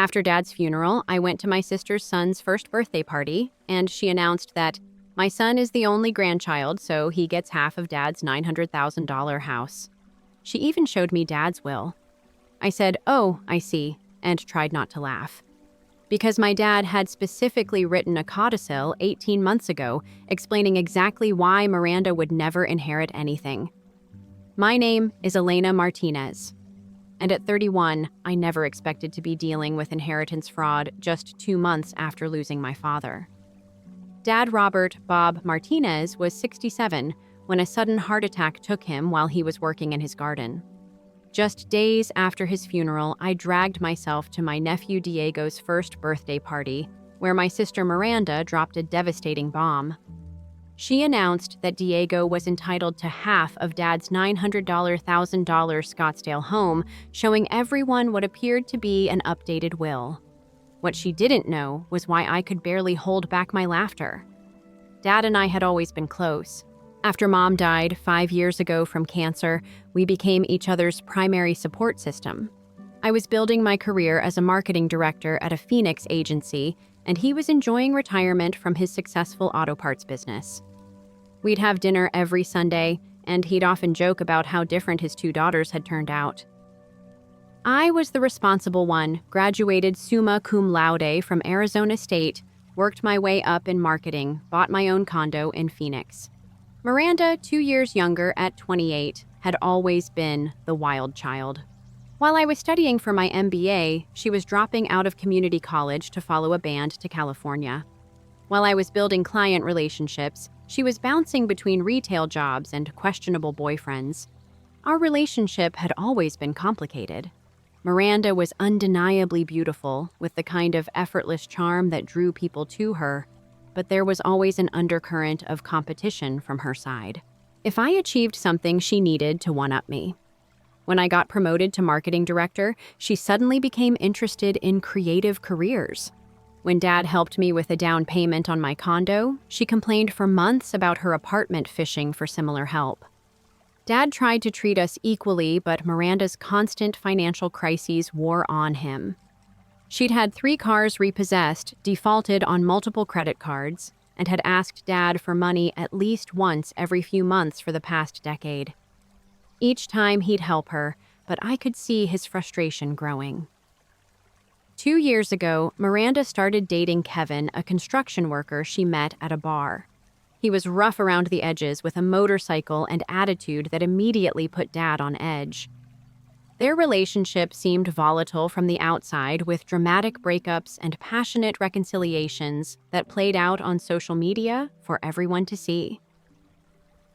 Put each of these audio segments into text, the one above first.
After Dad's funeral, I went to my sister's son's first birthday party, and she announced that my son is the only grandchild, so he gets half of Dad's $900,000 house. She even showed me Dad's will. I said, "Oh, I see," and tried not to laugh. Because my dad had specifically written a codicil 18 months ago explaining exactly why Miranda would never inherit anything. My name is Elena Martinez. And at 31, I never expected to be dealing with inheritance fraud just 2 months after losing my father. Dad Robert Bob Martinez was 67 when a sudden heart attack took him while he was working in his garden. Just days after his funeral, I dragged myself to my nephew Diego's first birthday party, where my sister Miranda dropped a devastating bomb. She announced that Diego was entitled to half of Dad's $900,000 Scottsdale home, showing everyone what appeared to be an updated will. What she didn't know was why I could barely hold back my laughter. Dad and I had always been close. After Mom died 5 years ago from cancer, we became each other's primary support system. I was building my career as a marketing director at a Phoenix agency, and he was enjoying retirement from his successful auto parts business. We'd have dinner every Sunday, and he'd often joke about how different his 2 daughters had turned out. I was the responsible one, graduated summa cum laude from Arizona State, worked my way up in marketing, bought my own condo in Phoenix. Miranda, 2 years younger at 28, had always been the wild child. While I was studying for my MBA, she was dropping out of community college to follow a band to California. While I was building client relationships, she was bouncing between retail jobs and questionable boyfriends. Our relationship had always been complicated. Miranda was undeniably beautiful, with the kind of effortless charm that drew people to her, but there was always an undercurrent of competition from her side. If I achieved something, she needed to one-up me. When I got promoted to marketing director, she suddenly became interested in creative careers. When Dad helped me with a down payment on my condo, she complained for months about her apartment fishing for similar help. Dad tried to treat us equally, but Miranda's constant financial crises wore on him. She'd had 3 cars repossessed, defaulted on multiple credit cards, and had asked Dad for money at least once every few months for the past decade. Each time he'd help her, but I could see his frustration growing. 2 years ago, Miranda started dating Kevin, a construction worker she met at a bar. He was rough around the edges with a motorcycle and attitude that immediately put Dad on edge. Their relationship seemed volatile from the outside, with dramatic breakups and passionate reconciliations that played out on social media for everyone to see.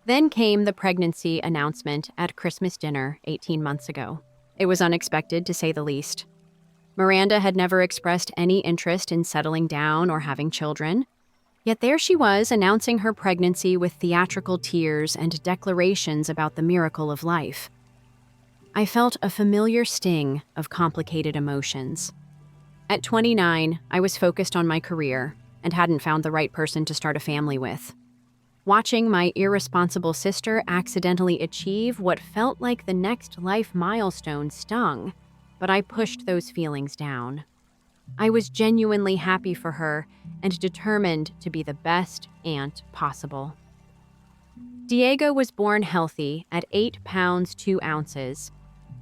Then came the pregnancy announcement at Christmas dinner 18 months ago. It was unexpected, to say the least. Miranda had never expressed any interest in settling down or having children. Yet there she was, announcing her pregnancy with theatrical tears and declarations about the miracle of life. I felt a familiar sting of complicated emotions. At 29, I was focused on my career and hadn't found the right person to start a family with. Watching my irresponsible sister accidentally achieve what felt like the next life milestone stung, but I pushed those feelings down. I was genuinely happy for her and determined to be the best aunt possible. Diego was born healthy at 8 pounds 2 ounces.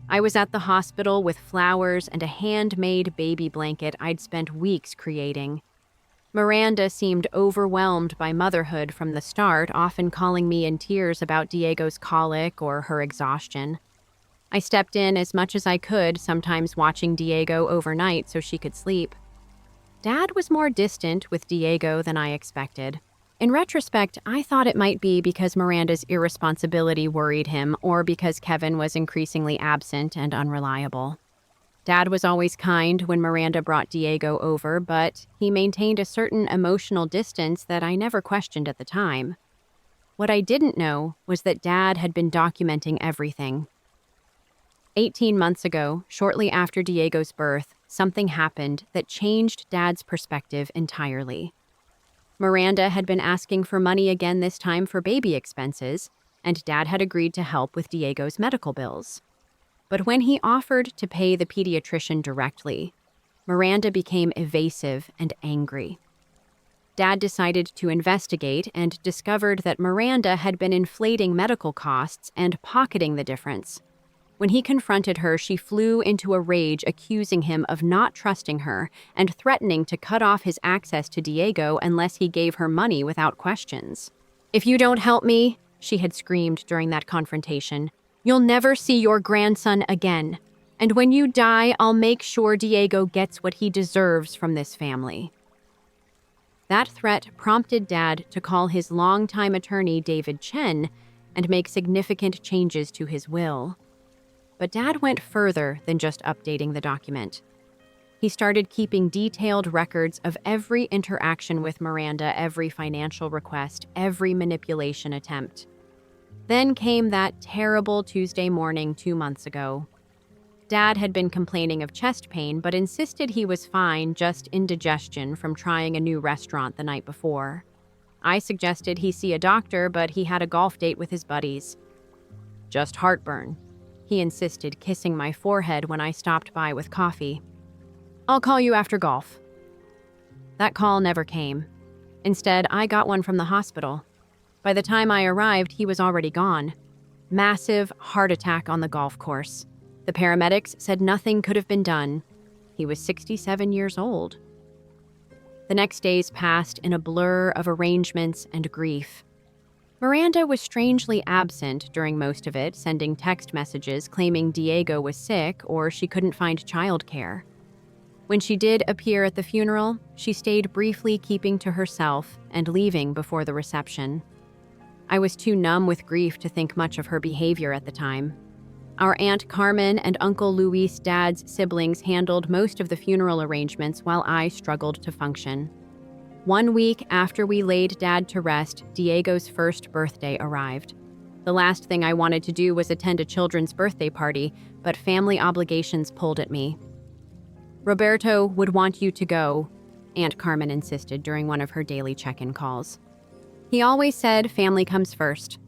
I was at the hospital with flowers and a handmade baby blanket I'd spent weeks creating. Miranda seemed overwhelmed by motherhood from the start, often calling me in tears about Diego's colic or her exhaustion. I stepped in as much as I could, sometimes watching Diego overnight so she could sleep. Dad was more distant with Diego than I expected. In retrospect, I thought it might be because Miranda's irresponsibility worried him, or because Kevin was increasingly absent and unreliable. Dad was always kind when Miranda brought Diego over, but he maintained a certain emotional distance that I never questioned at the time. What I didn't know was that Dad had been documenting everything. 18 months ago, shortly after Diego's birth, something happened that changed Dad's perspective entirely. Miranda had been asking for money again, this time for baby expenses, and Dad had agreed to help with Diego's medical bills. But when he offered to pay the pediatrician directly, Miranda became evasive and angry. Dad decided to investigate and discovered that Miranda had been inflating medical costs and pocketing the difference. When he confronted her, she flew into a rage, accusing him of not trusting her and threatening to cut off his access to Diego unless he gave her money without questions. "If you don't help me," she had screamed during that confrontation, "you'll never see your grandson again. And when you die, I'll make sure Diego gets what he deserves from this family." That threat prompted Dad to call his longtime attorney, David Chen, and make significant changes to his will. But Dad went further than just updating the document. He started keeping detailed records of every interaction with Miranda, every financial request, every manipulation attempt. Then came that terrible Tuesday morning 2 months ago. Dad had been complaining of chest pain, but insisted he was fine, just indigestion from trying a new restaurant the night before. I suggested he see a doctor, but he had a golf date with his buddies. "Just heartburn," he insisted, kissing my forehead when I stopped by with coffee. "I'll call you after golf." That call never came. Instead, I got one from the hospital. By the time I arrived, he was already gone. Massive heart attack on the golf course. The paramedics said nothing could have been done. He was 67 years old. The next days passed in a blur of arrangements and grief. Miranda was strangely absent during most of it, sending text messages claiming Diego was sick or she couldn't find childcare. When she did appear at the funeral, she stayed briefly, keeping to herself and leaving before the reception. I was too numb with grief to think much of her behavior at the time. Our Aunt Carmen and Uncle Luis, Dad's siblings, handled most of the funeral arrangements while I struggled to function. 1 week after we laid Dad to rest, Diego's first birthday arrived. The last thing I wanted to do was attend a children's birthday party, but family obligations pulled at me. "Roberto would want you to go," Aunt Carmen insisted during one of her daily check-in calls. "He always said family comes first."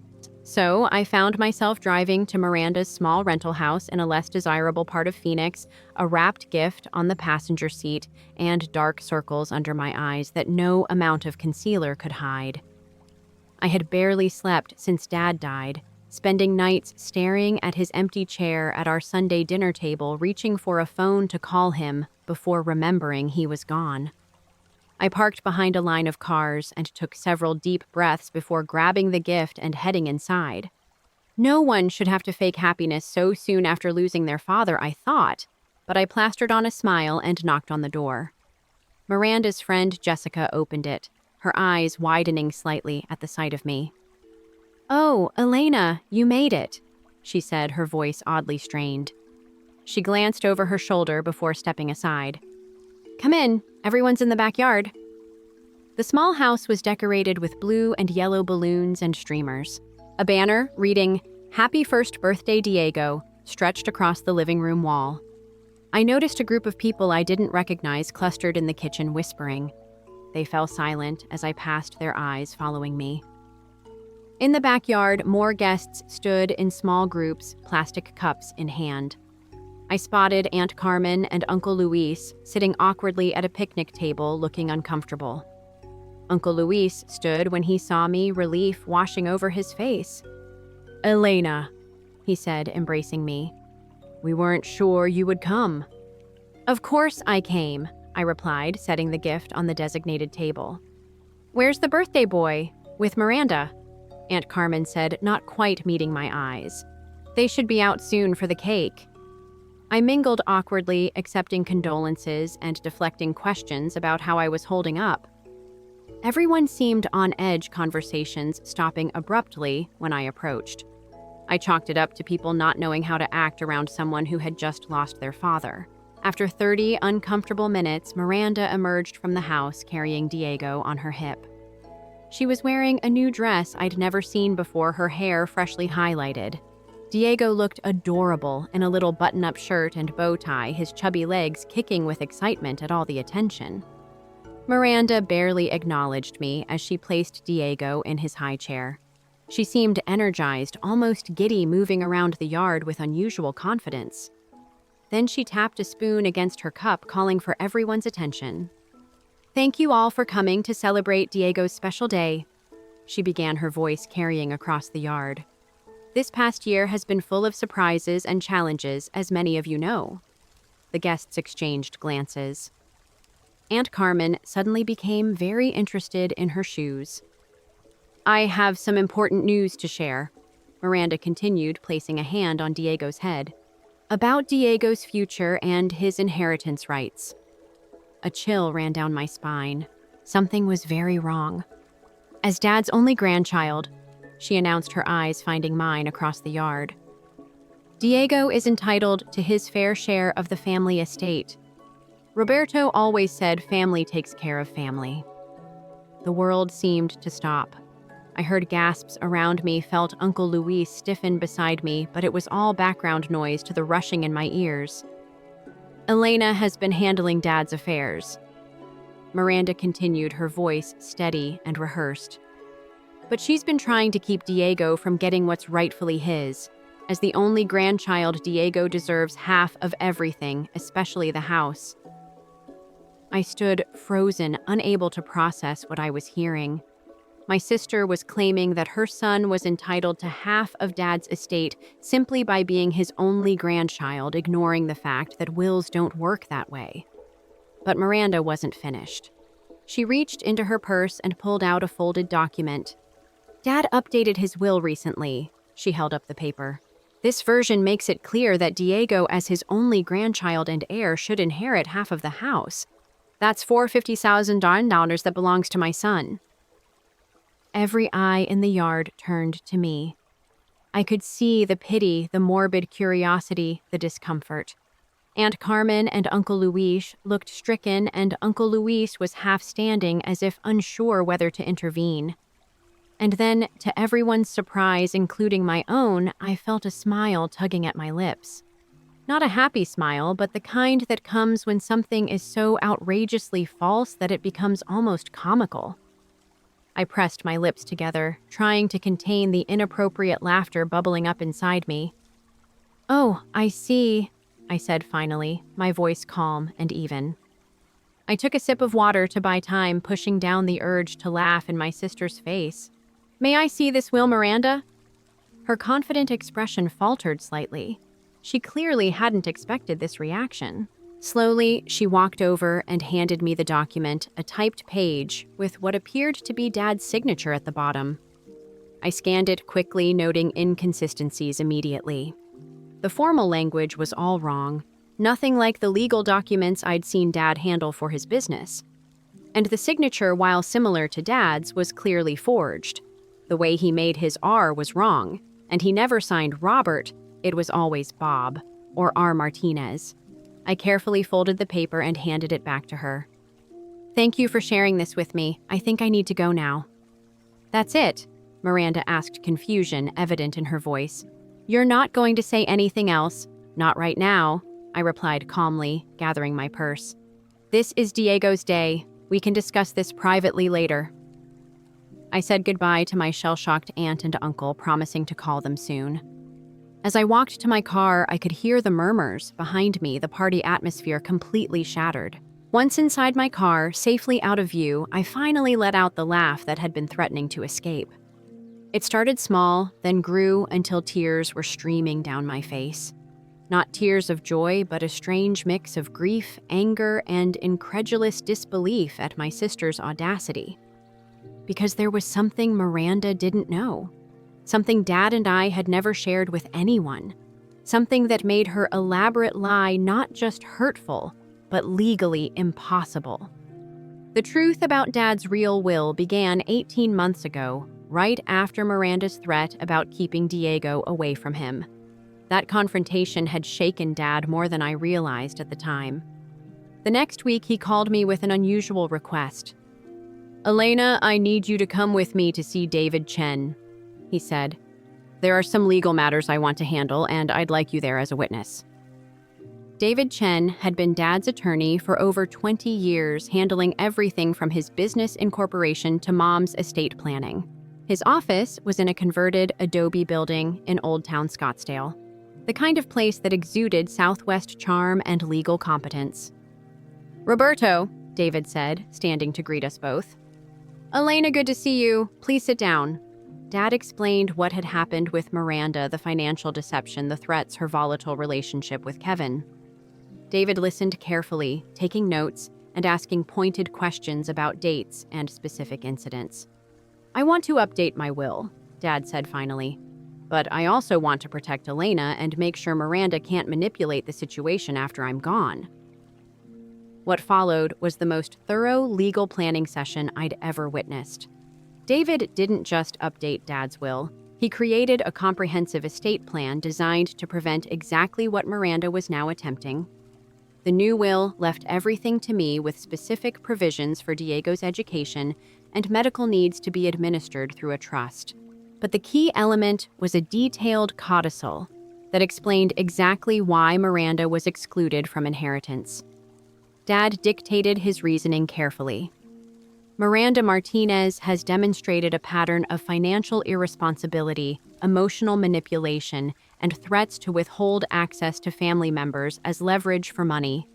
So I found myself driving to Miranda's small rental house in a less desirable part of Phoenix, a wrapped gift on the passenger seat, and dark circles under my eyes that no amount of concealer could hide. I had barely slept since Dad died, spending nights staring at his empty chair at our Sunday dinner table, reaching for a phone to call him before remembering he was gone. I parked behind a line of cars and took several deep breaths before grabbing the gift and heading inside. No one should have to fake happiness so soon after losing their father, I thought, but I plastered on a smile and knocked on the door. Miranda's friend Jessica opened it, her eyes widening slightly at the sight of me. "Oh, Elena, you made it," she said, her voice oddly strained. She glanced over her shoulder before stepping aside. "Come in, everyone's in the backyard." The small house was decorated with blue and yellow balloons and streamers. A banner reading, "Happy First Birthday, Diego," stretched across the living room wall. I noticed a group of people I didn't recognize clustered in the kitchen whispering. They fell silent as I passed their eyes following me. In the backyard, more guests stood in small groups, plastic cups in hand. I spotted Aunt Carmen and Uncle Luis sitting awkwardly at a picnic table, looking uncomfortable. Uncle Luis stood when he saw me, relief washing over his face. "Elena," he said, embracing me. "We weren't sure you would come." "Of course I came," I replied, setting the gift on the designated table. "Where's the birthday boy? With Miranda?" Aunt Carmen said, not quite meeting my eyes. "They should be out soon for the cake." I mingled awkwardly, accepting condolences and deflecting questions about how I was holding up. Everyone seemed on edge, conversations stopping abruptly when I approached. I chalked it up to people not knowing how to act around someone who had just lost their father. After 30 uncomfortable minutes, Miranda emerged from the house carrying Diego on her hip. She was wearing a new dress I'd never seen before, her hair freshly highlighted. Diego looked adorable in a little button-up shirt and bow tie, his chubby legs kicking with excitement at all the attention. Miranda barely acknowledged me as she placed Diego in his high chair. She seemed energized, almost giddy, moving around the yard with unusual confidence. Then she tapped a spoon against her cup, calling for everyone's attention. "Thank you all for coming to celebrate Diego's special day," she began, her voice carrying across the yard. "This past year has been full of surprises and challenges, as many of you know." The guests exchanged glances. Aunt Carmen suddenly became very interested in her shoes. "I have some important news to share," Miranda continued, placing a hand on Diego's head. "About Diego's future and his inheritance rights." A chill ran down my spine. Something was very wrong. As Dad's only grandchild, she announced, her eyes finding mine across the yard, "Diego is entitled to his fair share of the family estate. Roberto always said family takes care of family." The world seemed to stop. I heard gasps around me, felt Uncle Luis stiffen beside me, but it was all background noise to the rushing in my ears. "Elena has been handling Dad's affairs," Miranda continued, her voice steady and rehearsed. "But she's been trying to keep Diego from getting what's rightfully his. As the only grandchild, Diego deserves half of everything, especially the house." I stood frozen, unable to process what I was hearing. My sister was claiming that her son was entitled to half of Dad's estate simply by being his only grandchild, ignoring the fact that wills don't work that way. But Miranda wasn't finished. She reached into her purse and pulled out a folded document. "Dad updated his will recently," she held up the paper. "This version makes it clear that Diego, as his only grandchild and heir, should inherit half of the house. That's $450,000 that belongs to my son." Every eye in the yard turned to me. I could see the pity, the morbid curiosity, the discomfort. Aunt Carmen and Uncle Luis looked stricken, and Uncle Luis was half standing as if unsure whether to intervene. And then, to everyone's surprise, including my own, I felt a smile tugging at my lips. Not a happy smile, but the kind that comes when something is so outrageously false that it becomes almost comical. I pressed my lips together, trying to contain the inappropriate laughter bubbling up inside me. "Oh, I see," I said finally, my voice calm and even. I took a sip of water to buy time, pushing down the urge to laugh in my sister's face. "May I see this will, Miranda?" Her confident expression faltered slightly. She clearly hadn't expected this reaction. Slowly, she walked over and handed me the document, a typed page with what appeared to be Dad's signature at the bottom. I scanned it quickly, noting inconsistencies immediately. The formal language was all wrong, nothing like the legal documents I'd seen Dad handle for his business. And the signature, while similar to Dad's, was clearly forged. The way he made his R was wrong, and he never signed Robert, it was always Bob, or R. Martinez. I carefully folded the paper and handed it back to her. "Thank you for sharing this with me. I think I need to go now." "That's it?" Miranda asked, confusion evident in her voice. "You're not going to say anything else?" "Not right now," I replied calmly, gathering my purse. "This is Diego's day. We can discuss this privately later." I said goodbye to my shell-shocked aunt and uncle, promising to call them soon. As I walked to my car, I could hear the murmurs behind me, the party atmosphere completely shattered. Once inside my car, safely out of view, I finally let out the laugh that had been threatening to escape. It started small, then grew until tears were streaming down my face. Not tears of joy, but a strange mix of grief, anger, and incredulous disbelief at my sister's audacity. Because there was something Miranda didn't know. Something Dad and I had never shared with anyone. Something that made her elaborate lie not just hurtful, but legally impossible. The truth about Dad's real will began 18 months ago, right after Miranda's threat about keeping Diego away from him. That confrontation had shaken Dad more than I realized at the time. The next week, he called me with an unusual request. "Elena, I need you to come with me to see David Chen," he said. "There are some legal matters I want to handle, and I'd like you there as a witness." David Chen had been Dad's attorney for over 20 years, handling everything from his business incorporation to Mom's estate planning. His office was in a converted adobe building in Old Town Scottsdale. the kind of place that exuded Southwest charm and legal competence. "Roberto," David said, standing to greet us both. "Elena, good to see you. Please sit down." Dad explained what had happened with Miranda, the financial deception, the threats, her volatile relationship with Kevin. David listened carefully, taking notes and asking pointed questions about dates and specific incidents. "I want to update my will," Dad said finally. "But I also want to protect Elena and make sure Miranda can't manipulate the situation after I'm gone." What followed was the most thorough legal planning session I'd ever witnessed. David didn't just update Dad's will. He created a comprehensive estate plan designed to prevent exactly what Miranda was now attempting. The new will left everything to me with specific provisions for Diego's education and medical needs to be administered through a trust. But the key element was a detailed codicil that explained exactly why Miranda was excluded from inheritance. Dad dictated his reasoning carefully. "Miranda Martinez has demonstrated a pattern of financial irresponsibility, emotional manipulation, and threats to withhold access to family members as leverage for money.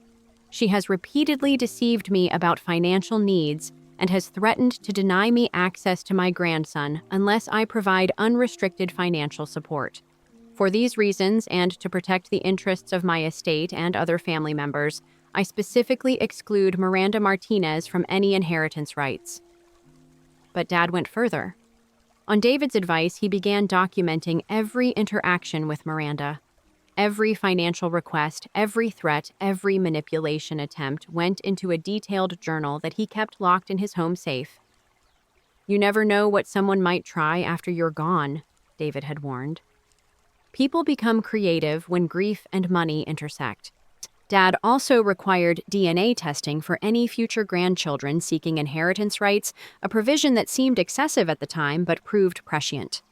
She has repeatedly deceived me about financial needs and has threatened to deny me access to my grandson unless I provide unrestricted financial support. For these reasons, and to protect the interests of my estate and other family members, I specifically exclude Miranda Martinez from any inheritance rights." But Dad went further. On David's advice, he began documenting every interaction with Miranda. Every financial request, every threat, every manipulation attempt went into a detailed journal that he kept locked in his home safe. "You never know what someone might try after you're gone," David had warned. "People become creative when grief and money intersect." Dad also required DNA testing for any future grandchildren seeking inheritance rights, a provision that seemed excessive at the time but proved prescient.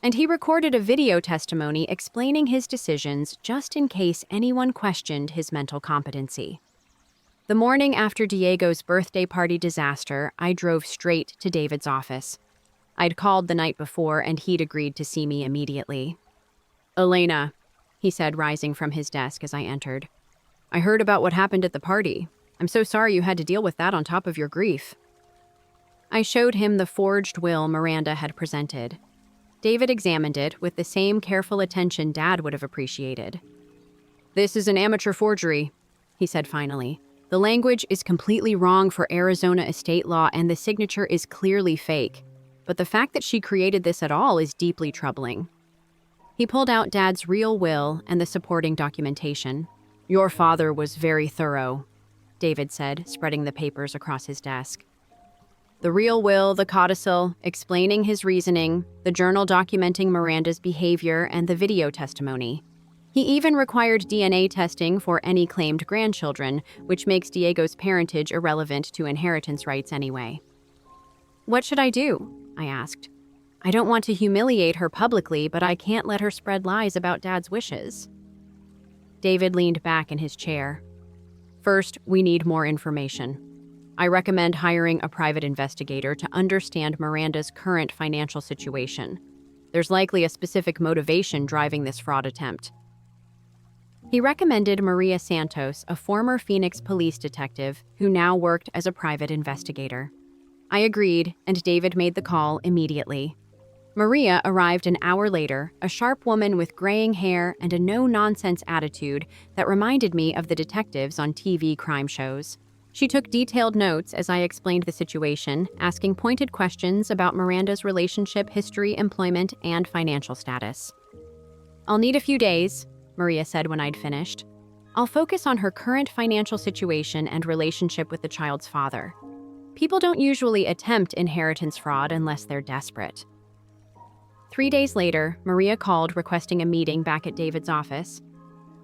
And he recorded a video testimony explaining his decisions just in case anyone questioned his mental competency. The morning after Diego's birthday party disaster, I drove straight to David's office. I'd called the night before and he'd agreed to see me immediately. "Elena," he said, rising from his desk as I entered. "I heard about what happened at the party. I'm so sorry you had to deal with that on top of your grief." I showed him the forged will Miranda had presented. David examined it with the same careful attention Dad would have appreciated. "This is an amateur forgery," he said finally. "The language is completely wrong for Arizona estate law and the signature is clearly fake. But the fact that she created this at all is deeply troubling." He pulled out Dad's real will and the supporting documentation. "Your father was very thorough," David said, spreading the papers across his desk. The real will, the codicil, explaining his reasoning, the journal documenting Miranda's behavior, and the video testimony. He even required DNA testing for any claimed grandchildren, which makes Diego's parentage irrelevant to inheritance rights anyway. "What should I do?" I asked. "I don't want to humiliate her publicly, but I can't let her spread lies about Dad's wishes." David leaned back in his chair. "First, we need more information. I recommend hiring a private investigator to understand Miranda's current financial situation. There's likely a specific motivation driving this fraud attempt." He recommended Maria Santos, a former Phoenix police detective who now worked as a private investigator. I agreed, and David made the call immediately. Maria arrived an hour later, a sharp woman with graying hair and a no-nonsense attitude that reminded me of the detectives on TV crime shows. She took detailed notes as I explained the situation, asking pointed questions about Miranda's relationship history, employment, and financial status. "I'll need a few days," Maria said when I'd finished. "I'll focus on her current financial situation and relationship with the child's father. People don't usually attempt inheritance fraud unless they're desperate." 3 days later, Maria called requesting a meeting back at David's office.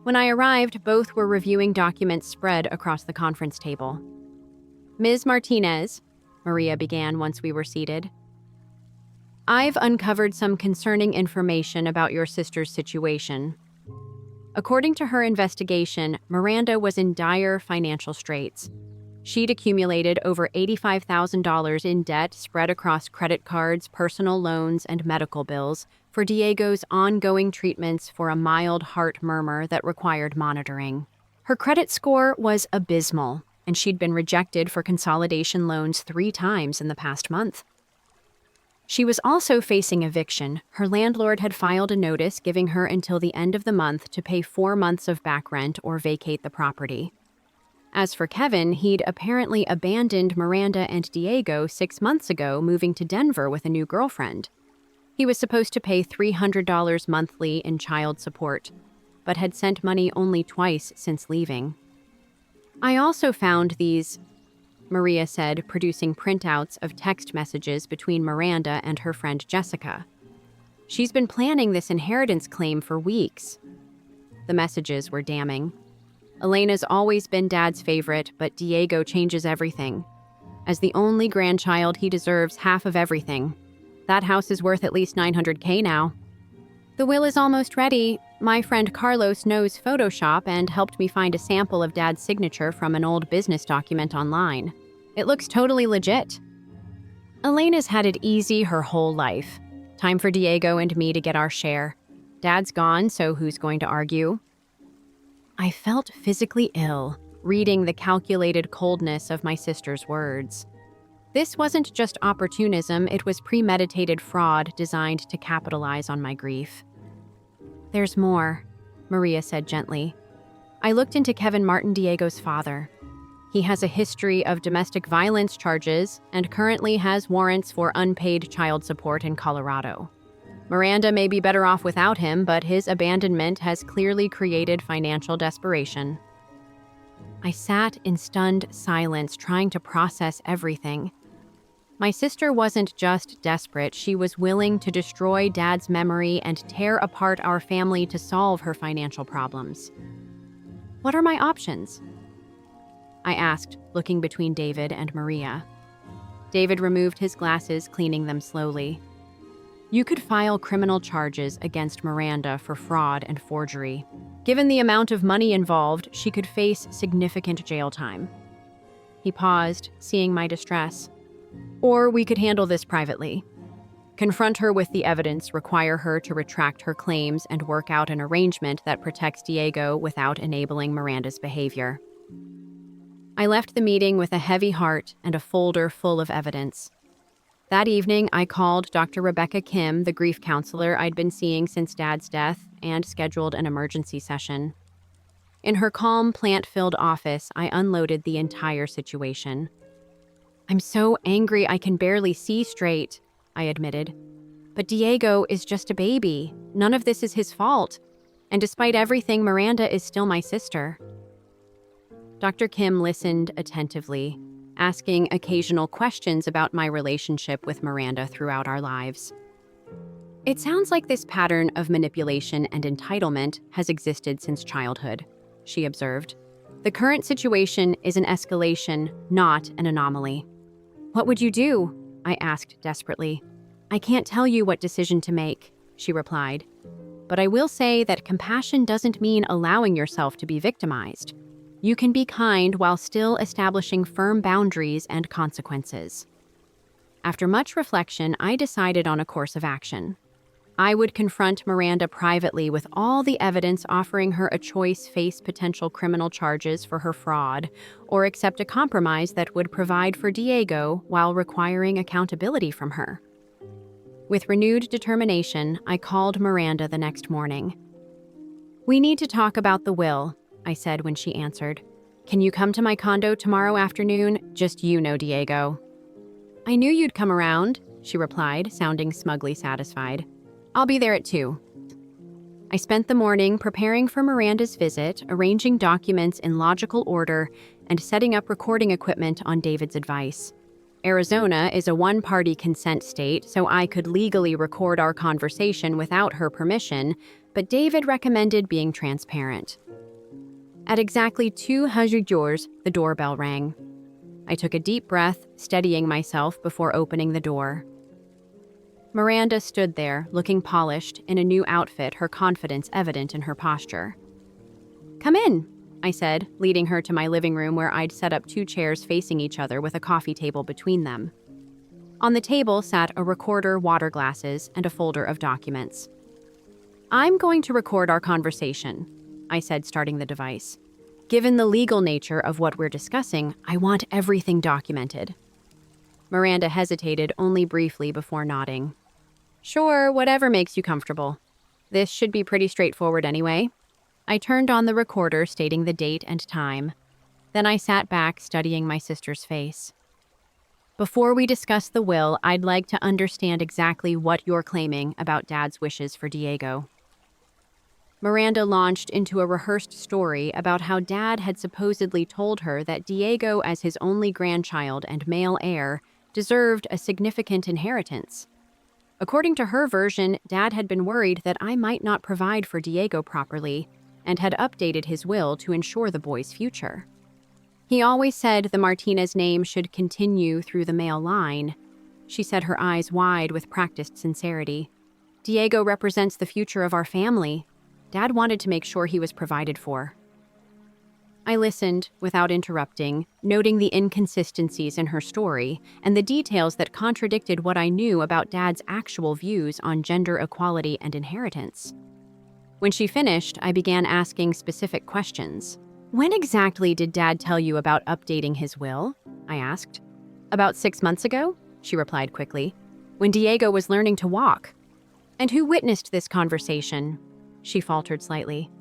When I arrived, both were reviewing documents spread across the conference table. "Ms. Martinez," Maria began once we were seated, "I've uncovered some concerning information about your sister's situation. According to her investigation, Miranda was in dire financial straits. She'd accumulated over $85,000 in debt spread across credit cards, personal loans, and medical bills for for Diego's ongoing treatments for a mild heart murmur that required monitoring. Her credit score was abysmal, and she'd been rejected for consolidation loans 3 times in the past month. She was also facing eviction. Her landlord had filed a notice giving her until the end of the month to pay 4 months of back rent or vacate the property. As for Kevin, he'd apparently abandoned Miranda and Diego 6 months ago, moving to Denver with a new girlfriend. He was supposed to pay $300 monthly in child support, but had sent money only twice since leaving. I also found these, Maria said, producing printouts of text messages between Miranda and her friend Jessica. She's been planning this inheritance claim for weeks. The messages were damning. Elena's always been Dad's favorite, but Diego changes everything. As the only grandchild, he deserves half of everything. That house is worth at least $900K now. The will is almost ready. My friend Carlos knows Photoshop and helped me find a sample of Dad's signature from an old business document online. It looks totally legit. Elena's had it easy her whole life. Time for Diego and me to get our share. Dad's gone, so who's going to argue? I felt physically ill, reading the calculated coldness of my sister's words. This wasn't just opportunism, it was premeditated fraud designed to capitalize on my grief. There's more, Maria said gently. I looked into Kevin Martin, Diego's father. He has a history of domestic violence charges and currently has warrants for unpaid child support in Colorado. Miranda may be better off without him, but his abandonment has clearly created financial desperation. I sat in stunned silence, trying to process everything. My sister wasn't just desperate, she was willing to destroy Dad's memory and tear apart our family to solve her financial problems. What are my options? I asked, looking between David and Maria. David removed his glasses, cleaning them slowly. You could file criminal charges against Miranda for fraud and forgery. Given the amount of money involved, she could face significant jail time. He paused, seeing my distress. Or we could handle this privately. Confront her with the evidence, require her to retract her claims, and work out an arrangement that protects Diego without enabling Miranda's behavior. I left the meeting with a heavy heart and a folder full of evidence. That evening, I called Dr. Rebecca Kim, the grief counselor I'd been seeing since Dad's death, and scheduled an emergency session. In her calm, plant-filled office, I unloaded the entire situation. I'm so angry I can barely see straight, I admitted. But Diego is just a baby. None of this is his fault. And despite everything, Miranda is still my sister. Dr. Kim listened attentively, asking occasional questions about my relationship with Miranda throughout our lives. It sounds like this pattern of manipulation and entitlement has existed since childhood, she observed. The current situation is an escalation, not an anomaly. What would you do? I asked desperately. I can't tell you what decision to make, she replied. But I will say that compassion doesn't mean allowing yourself to be victimized. You can be kind while still establishing firm boundaries and consequences. After much reflection, I decided on a course of action. I would confront Miranda privately with all the evidence, offering her a choice: face potential criminal charges for her fraud, or accept a compromise that would provide for Diego while requiring accountability from her. With renewed determination, I called Miranda the next morning. We need to talk about the will, I said when she answered. Can you come to my condo tomorrow afternoon? Just you know, Diego. I knew you'd come around, she replied, sounding smugly satisfied. I'll be there at 2. I spent the morning preparing for Miranda's visit, arranging documents in logical order, and setting up recording equipment on David's advice. Arizona is a one-party consent state, so I could legally record our conversation without her permission, but David recommended being transparent. At exactly 200 yours, the doorbell rang. I took a deep breath, steadying myself before opening the door. Miranda stood there, looking polished, in a new outfit, her confidence evident in her posture. Come in, I said, leading her to my living room where I'd set up 2 chairs facing each other with a coffee table between them. On the table sat a recorder, water glasses, and a folder of documents. "I'm going to record our conversation," I said, starting the device. "Given the legal nature of what we're discussing, I want everything documented." Miranda hesitated only briefly before nodding. "Sure, whatever makes you comfortable. This should be pretty straightforward anyway." I turned on the recorder, stating the date and time. Then I sat back, studying my sister's face. "Before we discuss the will, I'd like to understand exactly what you're claiming about Dad's wishes for Diego." Miranda launched into a rehearsed story about how Dad had supposedly told her that Diego, as his only grandchild and male heir, deserved a significant inheritance. According to her version, Dad had been worried that I might not provide for Diego properly and had updated his will to ensure the boy's future. He always said the Martinez name should continue through the male line. She said, her eyes wide with practiced sincerity. "Diego represents the future of our family. Dad wanted to make sure he was provided for." I listened without interrupting, noting the inconsistencies in her story and the details that contradicted what I knew about Dad's actual views on gender equality and inheritance. When she finished, I began asking specific questions. "When exactly did Dad tell you about updating his will?" I asked. "About 6 months ago," she replied quickly, "when Diego was learning to walk." "And who witnessed this conversation?" She faltered slightly.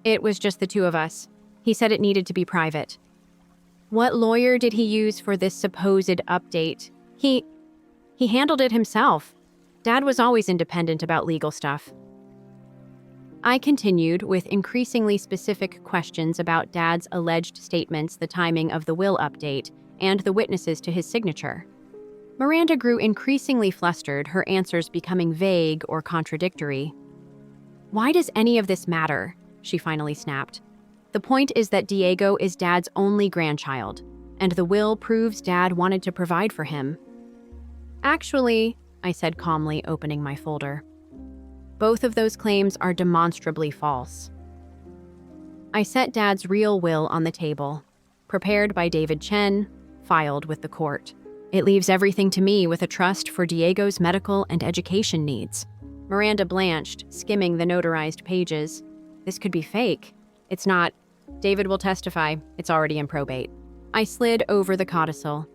"It was just the two of us. He said it needed to be private." "What lawyer did he use for this supposed update?" He handled it himself. Dad was always independent about legal stuff." I continued with increasingly specific questions about Dad's alleged statements, the timing of the will update, and the witnesses to his signature. Miranda grew increasingly flustered, her answers becoming vague or contradictory. "Why does any of this matter?" she finally snapped. "The point is that Diego is Dad's only grandchild, and the will proves Dad wanted to provide for him." "Actually," I said calmly, opening my folder, "both of those claims are demonstrably false." I set Dad's real will on the table, prepared by David Chen, filed with the court. "It leaves everything to me with a trust for Diego's medical and education needs." Miranda blanched, skimming the notarized pages. "This could be fake." "It's not. David will testify. It's already in probate." I slid over the codicil.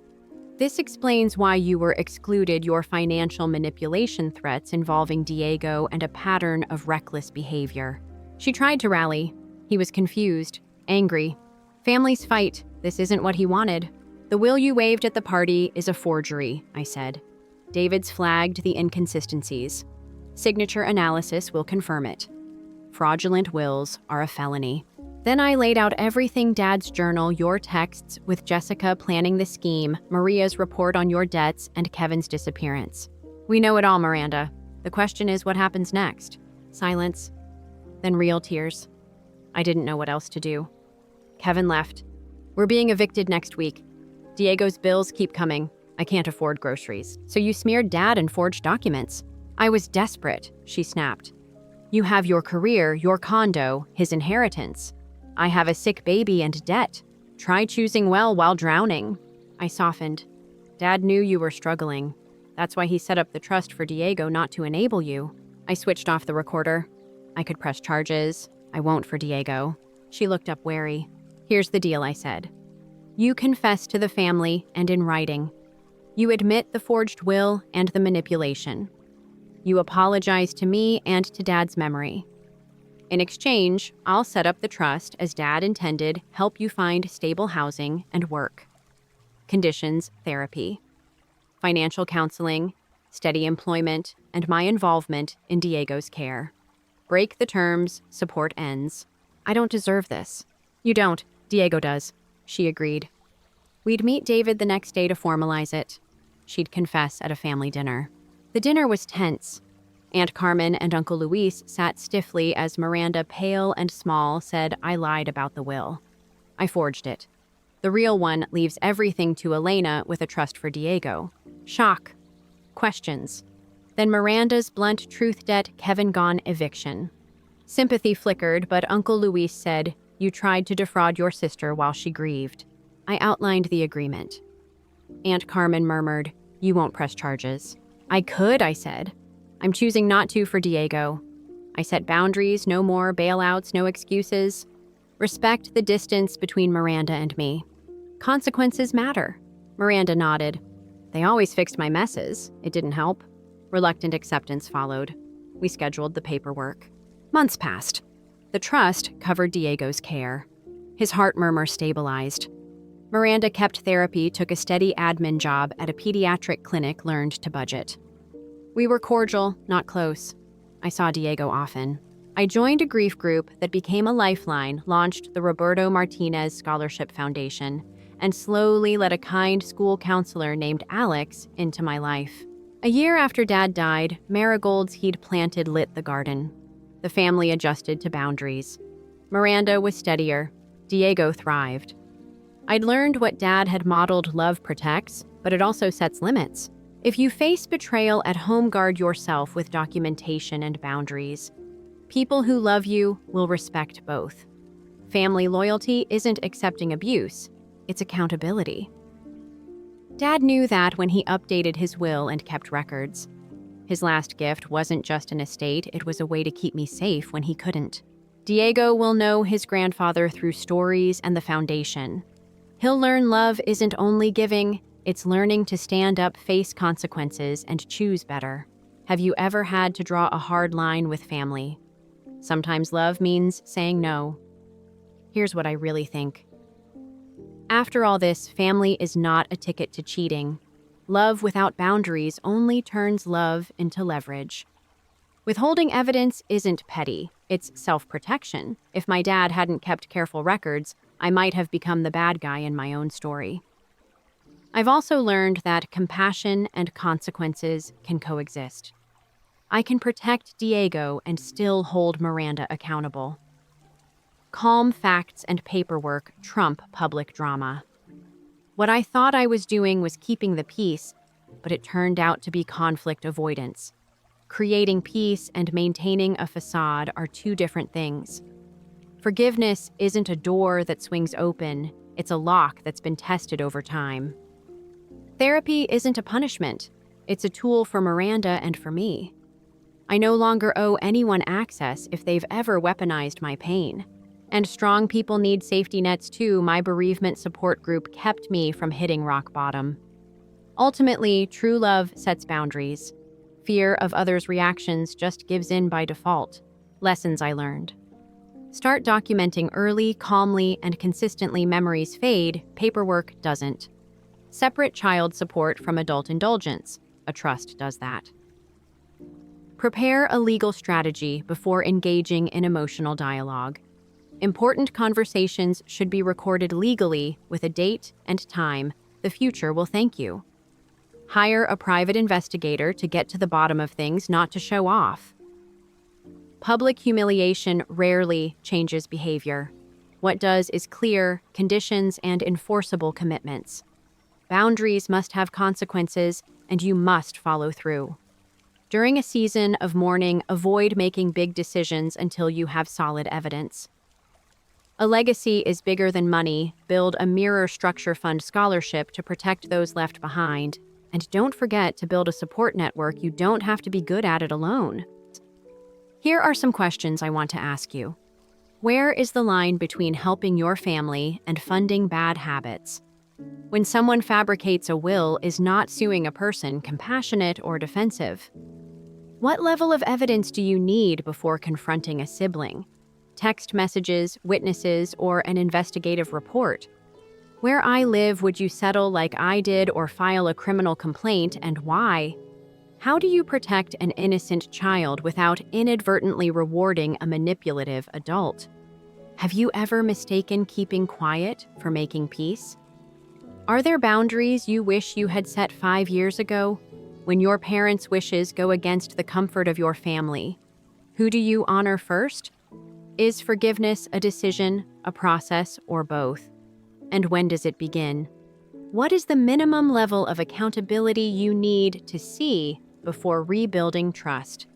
"This explains why you were excluded your financial manipulation threats involving Diego and a pattern of reckless behavior." She tried to rally. He was confused, angry. "Families fight. This isn't what he wanted." "The will you waived at the party is a forgery," I said. "David's flagged the inconsistencies. Signature analysis will confirm it. Fraudulent wills are a felony." Then I laid out everything: Dad's journal, your texts with Jessica planning the scheme, Maria's report on your debts, and Kevin's disappearance. "We know it all, Miranda. The question is, what happens next?" Silence. Then real tears. I didn't know what else to do. "Kevin left. We're being evicted next week. Diego's bills keep coming. I can't afford groceries. So you smeared Dad and forged documents." "I was desperate," she snapped. "You have your career, your condo, his inheritance. I have a sick baby and debt. Try choosing well while drowning." I softened. "Dad knew you were struggling. That's why he set up the trust for Diego, not to enable you." I switched off the recorder. "I could press charges. I won't for Diego." She looked up wary. "Here's the deal," I said. "You confess to the family and in writing. You admit the forged will and the manipulation. You apologize to me and to Dad's memory. In exchange, I'll set up the trust as Dad intended, help you find stable housing and work. Conditions: therapy, financial counseling, steady employment, and my involvement in Diego's care. Break the terms, support ends." "I don't deserve this." "You don't. Diego does," she agreed. We'd meet David the next day to formalize it. She'd confess at a family dinner. The dinner was tense. Aunt Carmen and Uncle Luis sat stiffly as Miranda, pale and small, said I lied about the will. I forged it. The real one leaves everything to Elena with a trust for Diego. Shock. Questions. Then Miranda's blunt truth: debt, Kevin gone, eviction. Sympathy flickered, but Uncle Luis said, "You tried to defraud your sister while she grieved." I outlined the agreement. Aunt Carmen murmured, You won't press charges. I could, I said. I'm choosing not to for Diego. I set boundaries, no more bailouts, no excuses. Respect the distance between Miranda and me. Consequences matter. Miranda nodded. They always fixed my messes. It didn't help. Reluctant acceptance followed. We scheduled the paperwork. Months passed. The trust covered Diego's care. His heart murmur stabilized. Miranda kept therapy, took a steady admin job at a pediatric clinic, learned to budget. We were cordial, not close. I saw Diego often. I joined a grief group that became a lifeline, launched the Roberto Martinez Scholarship Foundation, and slowly let a kind school counselor named Alex into my life. A year after Dad died, marigolds he'd planted lit the garden. The family adjusted to boundaries. Miranda was steadier. Diego thrived. I'd learned what Dad had modeled love protects, but it also sets limits. If you face betrayal at home, guard yourself with documentation and boundaries. People who love you will respect both. Family loyalty isn't accepting abuse, it's accountability. Dad knew that when he updated his will and kept records. His last gift wasn't just an estate, it was a way to keep me safe when he couldn't. Diego will know his grandfather through stories and the foundation. He'll learn love isn't only giving, it's learning to stand up, face consequences, and choose better. Have you ever had to draw a hard line with family? Sometimes love means saying no. Here's what I really think. After all this, family is not a ticket to cheating. Love without boundaries only turns love into leverage. Withholding evidence isn't petty, it's self-protection. If my dad hadn't kept careful records, I might have become the bad guy in my own story. I've also learned that compassion and consequences can coexist. I can protect Diego and still hold Miranda accountable. Calm facts and paperwork trump public drama. What I thought I was doing was keeping the peace, but it turned out to be conflict avoidance. Creating peace and maintaining a facade are two different things. Forgiveness isn't a door that swings open, it's a lock that's been tested over time. Therapy isn't a punishment, it's a tool for Miranda and for me. I no longer owe anyone access if they've ever weaponized my pain. And strong people need safety nets too. My bereavement support group kept me from hitting rock bottom. Ultimately, true love sets boundaries. Fear of others' reactions just gives in by default. Lessons I learned. Start documenting early, calmly, and consistently. Memories fade, paperwork doesn't. Separate child support from adult indulgence. A trust does that. Prepare a legal strategy before engaging in emotional dialogue. Important conversations should be recorded legally with a date and time. The future will thank you. Hire a private investigator to get to the bottom of things, not to show off. Public humiliation rarely changes behavior. What does is clear conditions and enforceable commitments. Boundaries must have consequences, and you must follow through. During a season of mourning, avoid making big decisions until you have solid evidence. A legacy is bigger than money. Build a mirror structure fund scholarship to protect those left behind. And don't forget to build a support network. You don't have to be good at it alone. Here are some questions I want to ask you. Where is the line between helping your family and funding bad habits? When someone fabricates a will, is not suing a person compassionate or defensive? What level of evidence do you need before confronting a sibling? Text messages, witnesses, or an investigative report? Where I live, would you settle like I did or file a criminal complaint, and why? How do you protect an innocent child without inadvertently rewarding a manipulative adult? Have you ever mistaken keeping quiet for making peace? Are there boundaries you wish you had set 5 years ago? When your parents' wishes go against the comfort of your family, who do you honor first? Is forgiveness a decision, a process, or both? And when does it begin? What is the minimum level of accountability you need to see before rebuilding trust?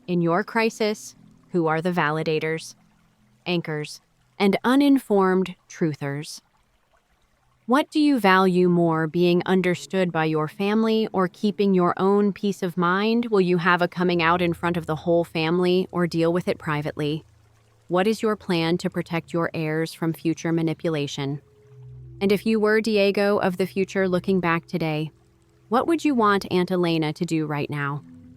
In your crisis, who are the validators, anchors, and uninformed truthers? What do you value more, being understood by your family or keeping your own peace of mind? Will you have a coming out in front of the whole family or deal with it privately? What is your plan to protect your heirs from future manipulation? And if you were Diego of the future looking back today, what would you want Aunt Elena to do right now?